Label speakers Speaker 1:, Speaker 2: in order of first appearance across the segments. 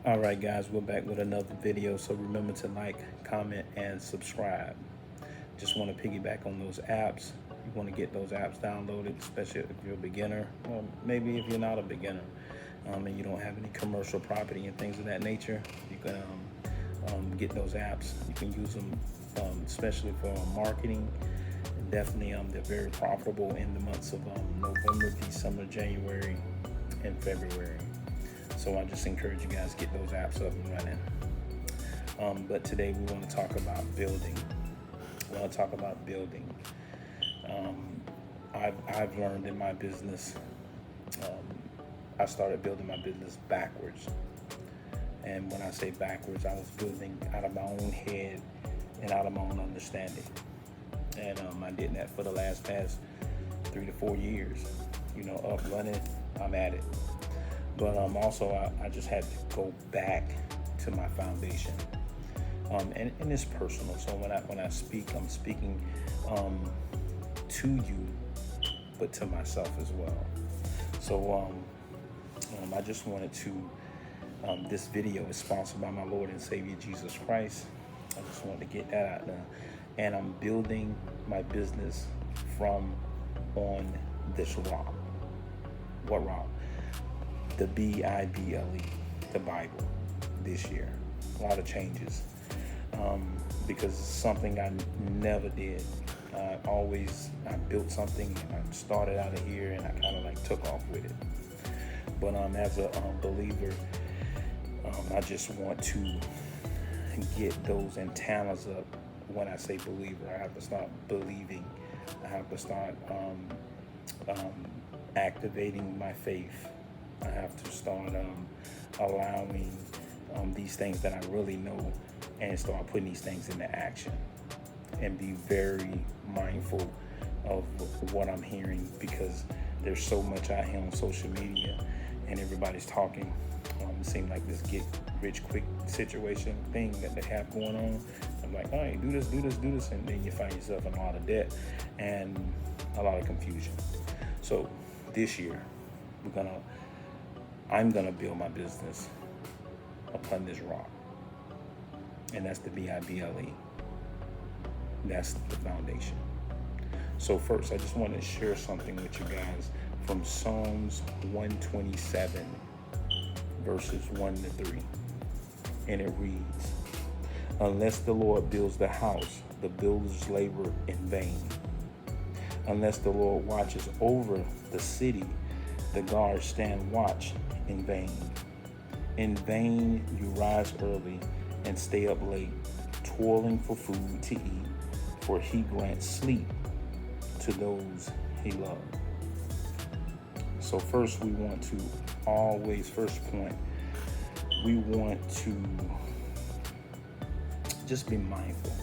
Speaker 1: All right, guys, we're back with another video. So remember to like, comment, and subscribe. Just want to piggyback on those apps. You want to get those apps downloaded, especially if you're a beginner, or maybe if you're not a beginner, and you don't have any commercial property and things of that nature. You can get those apps. You can use them, especially for marketing. And definitely, they're very profitable in the months of November, December, January, and February. So I just encourage you guys to get those apps up and running. But today we want to talk about building. I've learned in my business, I started building my business backwards. And when I say backwards, I was building out of my own head and out of my own understanding. And I did that for the past 3 to 4 years. Up running, I'm at it. But also, I just had to go back to my foundation. And it's personal. So when I speak, I'm speaking to you, but to myself as well. So I just wanted to, this video is sponsored by my Lord and Savior, Jesus Christ. I just wanted to get that out there. And I'm building my business from on this rock. What rock? The Bible, the Bible, this year. A lot of changes, because it's something I never did. I built something and I started out of here and I kind of like took off with it. But as a believer, I just want to get those antennas up. When I say believer, I have to start believing. I have to start activating my faith. I have to start allowing these things that I really know and start putting these things into action and be very mindful of what I'm hearing, because there's so much out here on social media and everybody's talking. It seems like this get rich quick situation thing that they have going on. I'm like, all right, do this, and then you find yourself in a lot of debt and a lot of confusion. So this year, I'm gonna build my business upon this rock, and that's the Bible. That's the foundation. So first, I just want to share something with you guys from Psalms 127, verses 1 to 3, and it reads: "Unless the Lord builds the house, the builders labor in vain. Unless the Lord watches over the city, the guards stand watch in vain. In vain you rise early and stay up late, toiling for food to eat, for he grants sleep to those he loves." So first we want to first point, we want to just be mindful.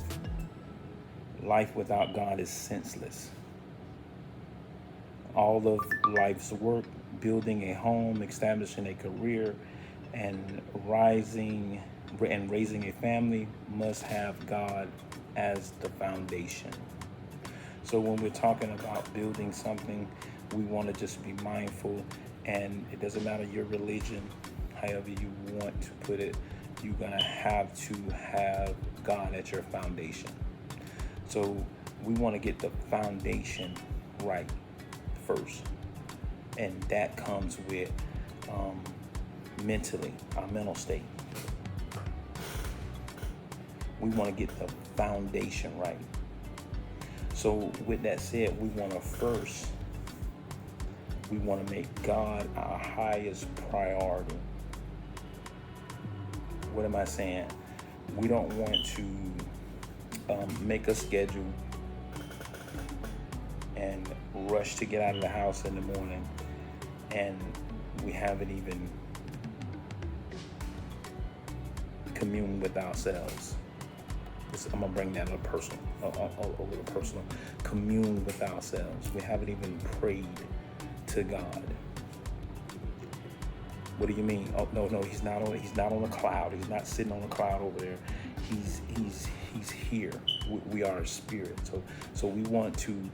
Speaker 1: Life without God is senseless. All of life's work, building a home, establishing a career, and raising a family must have God as the foundation. So when we're talking about building something, we want to just be mindful, and it doesn't matter your religion, however you want to put it, you're gonna have to have God at your foundation. So we want to get the foundation right first, and that comes with mentally, our mental state. We want to get the foundation right. So with that said, we want to make God our highest priority. What am I saying? We don't want to make a schedule and rush to get out of the house in the morning, and we haven't even communed with ourselves. I'm gonna bring that a little personal. Commune with ourselves. We haven't even prayed to God. What do you mean? Oh no, he's not on a cloud. He's not sitting on a cloud over there. He's here. We are a spirit. So we want to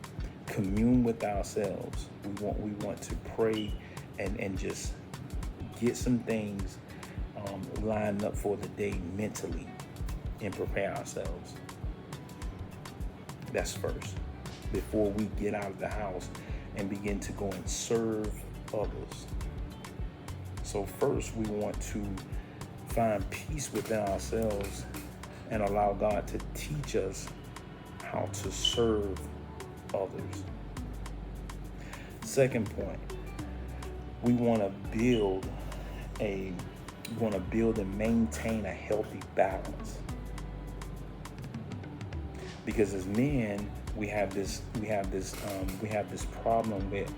Speaker 1: commune with ourselves. We want to pray and just get some things line up for the day mentally and prepare ourselves. That's first, before we get out of the house and begin to go and serve others. So first, we want to find peace within ourselves and allow God to teach us how to serve others. Second point, we want to build and maintain a healthy balance. Because as men, we have this problem with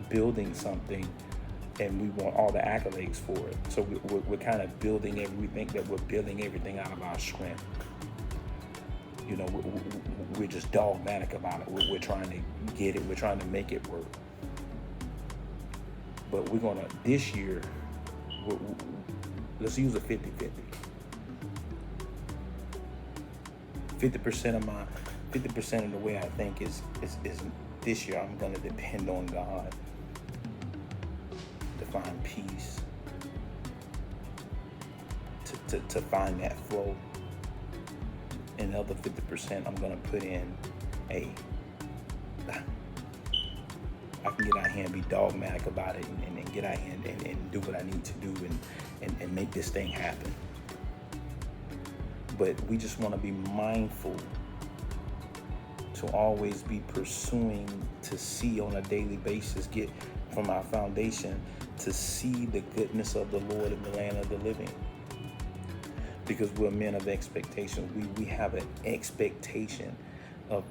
Speaker 1: building something, and we want all the accolades for it. So we're kind of building it. We think that we're building everything out of our strength. You know, we're just dogmatic about it. We're trying to get it. We're trying to make it work. But we're gonna this year. Let's use a 50-50. 50% of the way I think is this year I'm gonna depend on God to find peace, to find that flow. And the other 50% I'm gonna put in I can get out here and be dogmatic about it and get out here and do what I need to do and make this thing happen. But we just want to be mindful to always be pursuing to see on a daily basis, get from our foundation to see the goodness of the Lord in the land of the living. Because we're men of expectation. We have an expectation of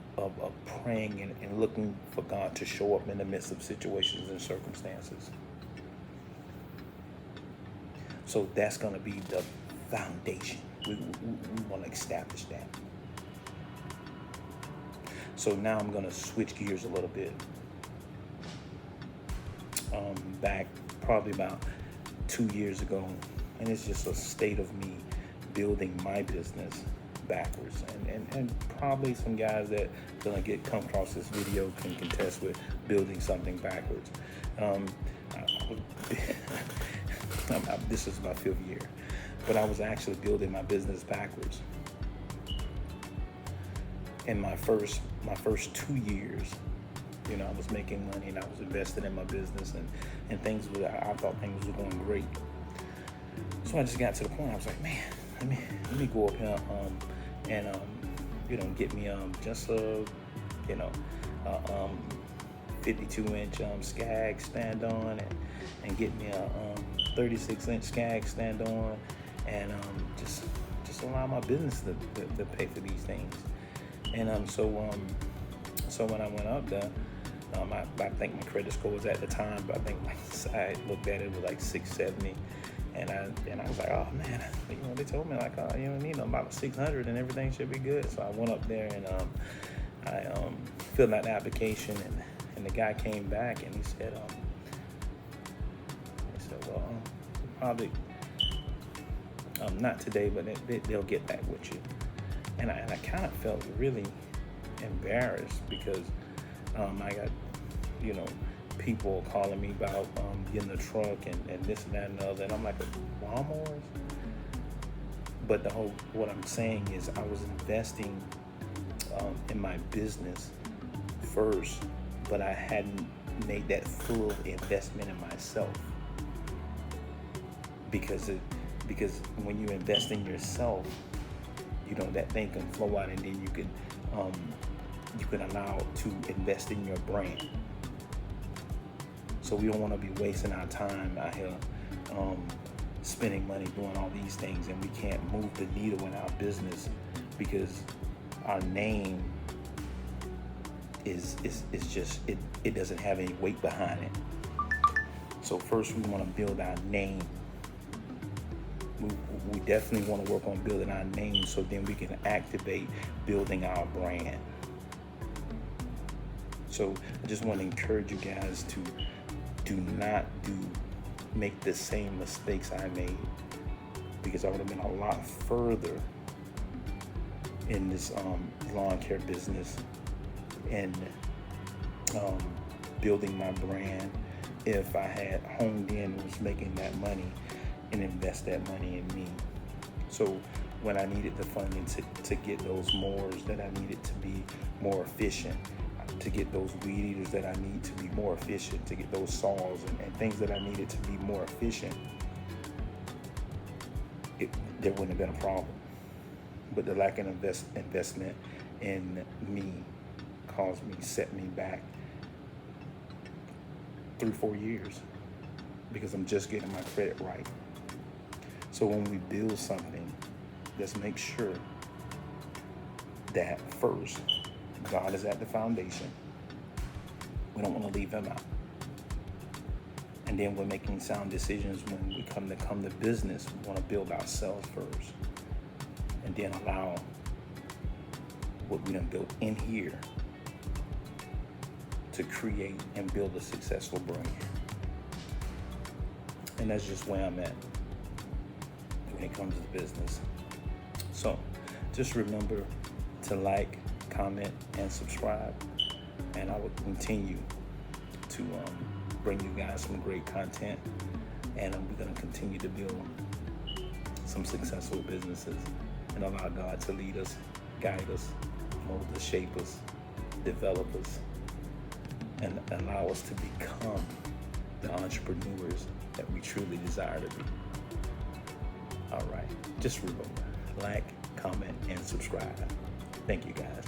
Speaker 1: praying and looking for God to show up in the midst of situations and circumstances. So that's going to be the foundation. We want to establish that. So now I'm going to switch gears a little bit. Back probably about 2 years ago, and it's just a state of me building my business backwards, and probably some guys that gonna come across this video can contest with building something backwards. This is my 5th year, but I was actually building my business backwards. In my first 2 years, you know, I was making money and I was investing in my business, and I thought things were going great. So I just got to the point, I was like, man, let me go up here and get me just a 52-inch Skag stand on and get me a 36-inch Skag stand on, and just allow my business to pay for these things. And so when I went up there, I think my credit score was at the time, but I think I looked at it was like 670. And I was like, oh man, they told me like, you don't need about 600 and everything should be good. So I went up there and I filled out the application, and the guy came back and he said, well, probably not today, but they'll get back with you. And I kind of felt really embarrassed because I got, people calling me about getting a truck and this and that and the other, and I'm like, lawnmowers? But what I'm saying is I was investing in my business first, but I hadn't made that full investment in myself. Because when you invest in yourself, that thing can flow out, and then you can allow it to invest in your brand. So we don't want to be wasting our time out here spending money doing all these things, and we can't move the needle in our business because our name is just it doesn't have any weight behind it. So first we want to build our name. We definitely want to work on building our name, so then we can activate building our brand. So I just want to encourage you guys to do not make the same mistakes I made, because I would have been a lot further in this lawn care business and building my brand if I had honed in and was making that money and invest that money in me. So when I needed the funding to get those mowers that I needed to be more efficient, to get those weed eaters that I need to be more efficient, to get those saws and things that I needed to be more efficient, there wouldn't have been a problem. But the lack of investment in me set me back 3-4 years because I'm just getting my credit right. So when we build something, let's make sure that first, God is at the foundation. We don't want to leave him out. And then we're making sound decisions when we come to business. We want to build ourselves first. And then allow what we done built in here to create and build a successful brand. And that's just where I'm at when it comes to business. So just remember to like, comment, and subscribe. And I will continue to bring you guys some great content. And we're going to continue to build some successful businesses and allow God to lead us, guide us, mold us, shape us, develop us, and allow us to become the entrepreneurs that we truly desire to be. All right, just remember, like, comment, and subscribe. Thank you, guys.